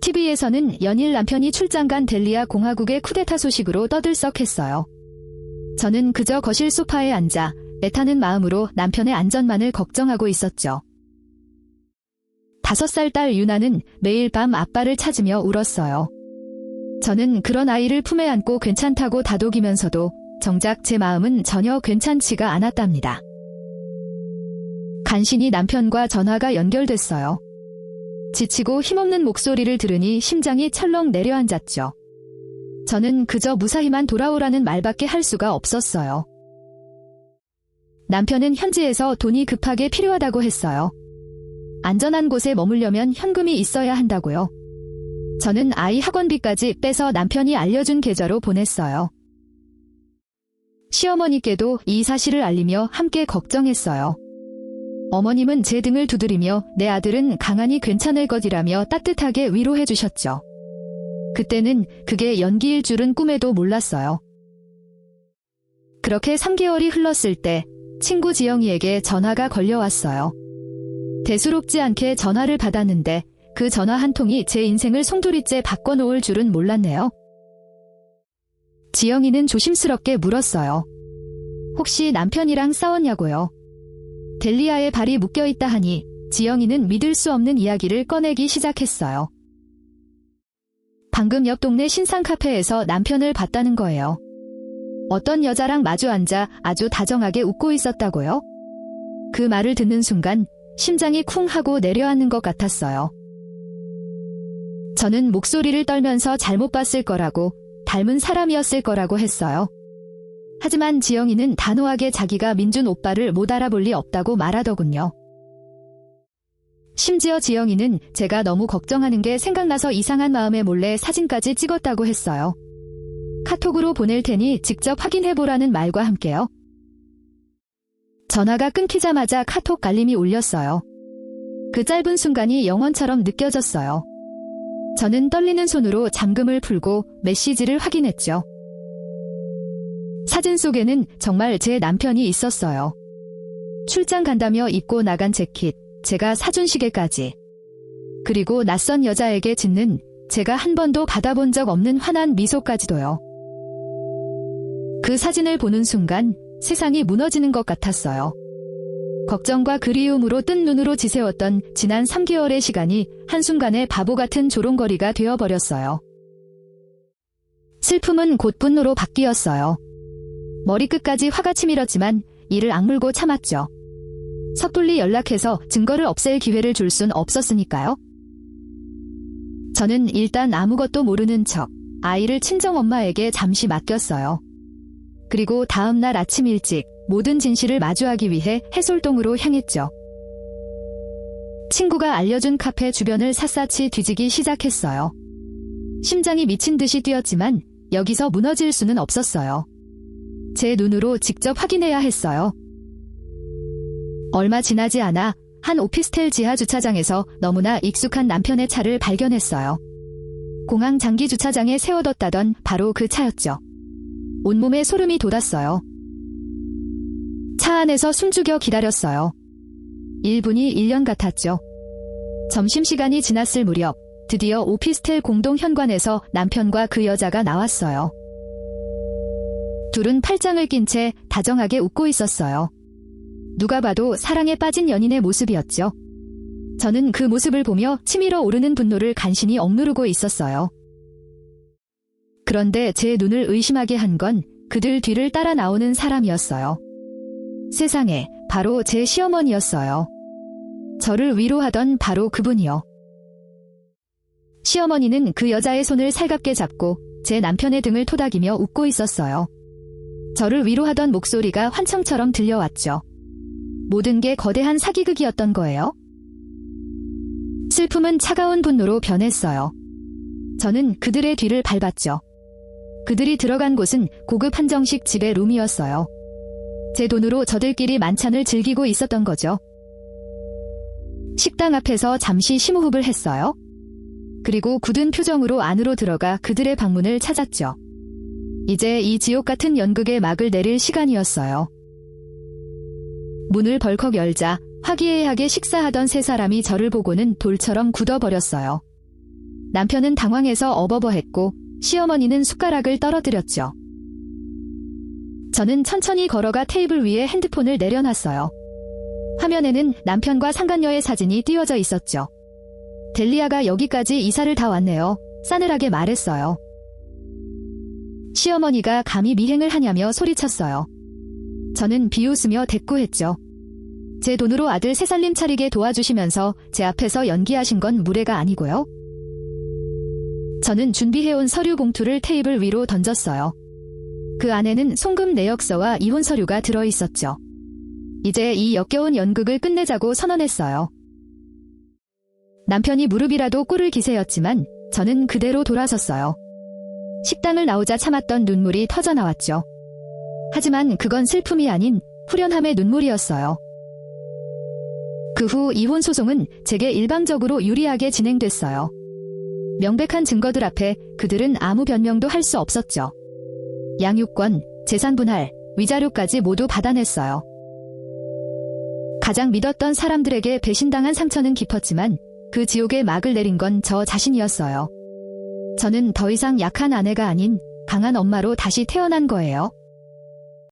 TV에서는 연일 남편이 출장 간 델리아 공화국의 쿠데타 소식으로 떠들썩했어요. 저는 그저 거실 소파에 앉아 애타는 마음으로 남편의 안전만을 걱정하고 있었죠. 5살 딸 유나는 매일 밤 아빠를 찾으며 울었어요. 저는 그런 아이를 품에 안고 괜찮다고 다독이면서도 정작 제 마음은 전혀 괜찮지가 않았답니다. 간신히 남편과 전화가 연결됐어요. 지치고 힘없는 목소리를 들으니 심장이 철렁 내려앉았죠. 저는 그저 무사히만 돌아오라는 말밖에 할 수가 없었어요. 남편은 현지에서 돈이 급하게 필요하다고 했어요. 안전한 곳에 머물려면 현금이 있어야 한다고요. 저는 아이 학원비까지 빼서 남편이 알려준 계좌로 보냈어요. 시어머니께도 이 사실을 알리며 함께 걱정했어요. 어머님은 제 등을 두드리며 내 아들은 강하니 괜찮을 것이라며 따뜻하게 위로해 주셨죠. 그때는 그게 연기일 줄은 꿈에도 몰랐어요. 그렇게 3개월이 흘렀을 때 친구 지영이에게 전화가 걸려왔어요. 대수롭지 않게 전화를 받았는데 그 전화 한 통이 제 인생을 송두리째 바꿔놓을 줄은 몰랐네요. 지영이는 조심스럽게 물었어요. 혹시 남편이랑 싸웠냐고요? 델리아의 발이 묶여있다 하니 지영이는 믿을 수 없는 이야기를 꺼내기 시작했어요. 방금 옆 동네 신상 카페에서 남편을 봤다는 거예요. 어떤 여자랑 마주 앉아 아주 다정하게 웃고 있었다고요? 그 말을 듣는 순간 심장이 쿵 하고 내려앉는 것 같았어요. 저는 목소리를 떨면서 잘못 봤을 거라고, 닮은 사람이었을 거라고 했어요. 하지만 지영이는 단호하게 자기가 민준 오빠를 못 알아볼 리 없다고 말하더군요. 심지어 지영이는 제가 너무 걱정하는 게 생각나서 이상한 마음에 몰래 사진까지 찍었다고 했어요. 카톡으로 보낼 테니 직접 확인해보라는 말과 함께요. 전화가 끊기자마자 카톡 알림이 울렸어요. 그 짧은 순간이 영원처럼 느껴졌어요. 저는 떨리는 손으로 잠금을 풀고 메시지를 확인했죠. 사진 속에는 정말 제 남편이 있었어요. 출장 간다며 입고 나간 재킷, 제가 사준 시계까지. 그리고 낯선 여자에게 짓는 제가 한 번도 받아본 적 없는 환한 미소까지도요. 그 사진을 보는 순간 세상이 무너지는 것 같았어요. 걱정과 그리움으로 뜬 눈으로 지새웠던 지난 3개월의 시간이 한순간에 바보 같은 조롱거리가 되어버렸어요. 슬픔은 곧 분노로 바뀌었어요. 머리끝까지 화가 치밀었지만 이를 악물고 참았죠. 섣불리 연락해서 증거를 없앨 기회를 줄 순 없었으니까요. 저는 일단 아무것도 모르는 척 아이를 친정엄마에게 잠시 맡겼어요. 그리고 다음 날 아침 일찍 모든 진실을 마주하기 위해 해솔동으로 향했죠. 친구가 알려준 카페 주변을 샅샅이 뒤지기 시작했어요. 심장이 미친 듯이 뛰었지만 여기서 무너질 수는 없었어요. 제 눈으로 직접 확인해야 했어요. 얼마 지나지 않아 한 오피스텔 지하 주차장에서 너무나 익숙한 남편의 차를 발견했어요. 공항 장기 주차장에 세워뒀다던 바로 그 차였죠. 온몸에 소름이 돋았어요. 차 안에서 숨죽여 기다렸어요. 1분이 1년 같았죠. 점심시간이 지났을 무렵 드디어 오피스텔 공동 현관에서 남편과 그 여자가 나왔어요. 둘은 팔짱을 낀 채 다정하게 웃고 있었어요. 누가 봐도 사랑에 빠진 연인의 모습이었죠. 저는 그 모습을 보며 치밀어 오르는 분노를 간신히 억누르고 있었어요. 그런데 제 눈을 의심하게 한 건 그들 뒤를 따라 나오는 사람이었어요. 세상에, 바로 제 시어머니였어요. 저를 위로하던 바로 그분이요. 시어머니는 그 여자의 손을 살갑게 잡고 제 남편의 등을 토닥이며 웃고 있었어요. 저를 위로하던 목소리가 환청처럼 들려왔죠. 모든 게 거대한 사기극이었던 거예요. 슬픔은 차가운 분노로 변했어요. 저는 그들의 뒤를 밟았죠. 그들이 들어간 곳은 고급 한정식 집의 룸이었어요. 제 돈으로 저들끼리 만찬을 즐기고 있었던 거죠. 식당 앞에서 잠시 심호흡을 했어요. 그리고 굳은 표정으로 안으로 들어가 그들의 방문을 찾았죠. 이제 이 지옥 같은 연극의 막을 내릴 시간이었어요. 문을 벌컥 열자 화기애애하게 식사하던 세 사람이 저를 보고는 돌처럼 굳어버렸어요. 남편은 당황해서 어버버했고 시어머니는 숟가락을 떨어뜨렸죠. 저는 천천히 걸어가 테이블 위에 핸드폰을 내려놨어요. 화면에는 남편과 상간녀의 사진이 띄워져 있었죠. 델리아가 여기까지 이사를 다 왔네요. 싸늘하게 말했어요. 시어머니가 감히 미행을 하냐며 소리쳤어요. 저는 비웃으며 대꾸했죠. 제 돈으로 아들 새살림 차리게 도와주시면서 제 앞에서 연기하신 건 무례가 아니고요. 저는 준비해온 서류 봉투를 테이블 위로 던졌어요. 그 안에는 송금 내역서와 이혼 서류가 들어있었죠. 이제 이 역겨운 연극을 끝내자고 선언했어요. 남편이 무릎이라도 꿇을 기세였지만 저는 그대로 돌아섰어요. 식당을 나오자 참았던 눈물이 터져나왔죠. 하지만 그건 슬픔이 아닌 후련함의 눈물이었어요. 그 후 이혼 소송은 제게 일방적으로 유리하게 진행됐어요. 명백한 증거들 앞에 그들은 아무 변명도 할 수 없었죠. 양육권, 재산 분할, 위자료까지 모두 받아냈어요. 가장 믿었던 사람들에게 배신당한 상처는 깊었지만 그 지옥에 막을 내린 건 저 자신이었어요. 저는 더 이상 약한 아내가 아닌 강한 엄마로 다시 태어난 거예요.